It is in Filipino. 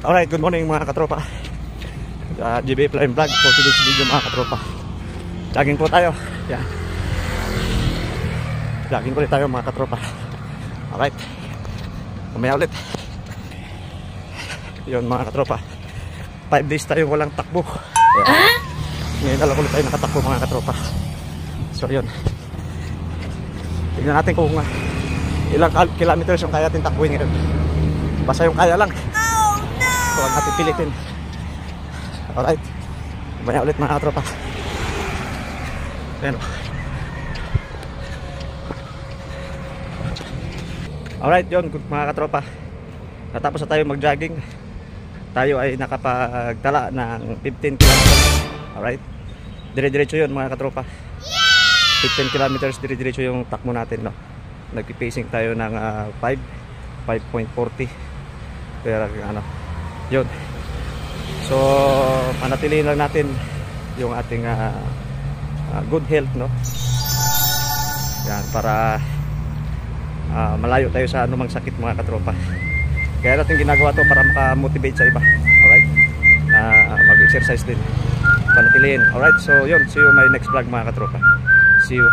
Alright, good morning mga katropa. GB Flying Vlog for today's video mga katropa. Jogging po tayo. Yan. Jogging ulit tayo mga katropa. Alright. Mamaya ulit. Yun mga katropa. 5 days tayo walang takbo. Yan. Ngayon alam ulit tayo nakatakbo mga katropa. So yun. Tignan natin kung ilang kilometers yung kaya natin takbuhin ngayon. Basta yung kaya lang. So ang ating pilitin. Alright. Mamaya ulit mga katropa. Ayan. Alright yun mga katropa. Natapos na tayo mag-jogging. Tayo ay nakapagtala ng 15 kilometers. Alright. Dire-diretso yun mga katropa. 15 kilometers dire-diretso yung takbo natin, no? Nagpi-pacing tayo ng 5.40. Pero ano yun. So panatilihin lang natin yung ating good health, no? Yan, para malayo tayo sa anumang sakit mga katropa. Kaya natin ginagawa to para maka-motivate sa iba. Alright, mag-exercise din, panatilihin. Alright, so yun, see you my next vlog mga katropa. See you.